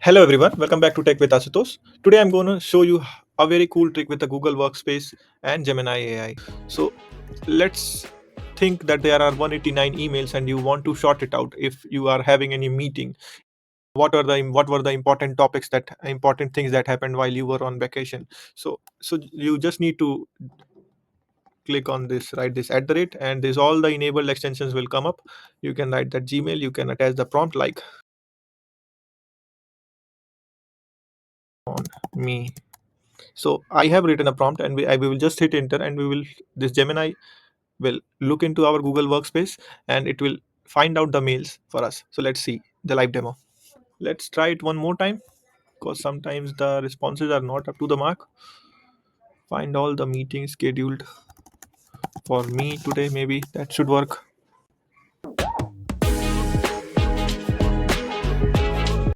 Hello everyone, welcome back to Tech with Ashutosh. Today I'm going to show you a very cool trick with the Google Workspace and Gemini AI. So let's think that there are 189 emails and you want to sort it out if you are having any meeting. What were the important topics, that important things that happened while you were on vacation? So you just need to click on this, write this at the rate, and this all the enabled extensions will come up. You can write that Gmail, you can attach the prompt like on me. So I have written a prompt, and we will just hit enter, and we will this Gemini will look into our Google Workspace, and it will find out the mails for us. So let's see the live demo. Let's try it one more time because sometimes the responses are not up to the mark. Find all the meetings scheduled for me today. Maybe that should work.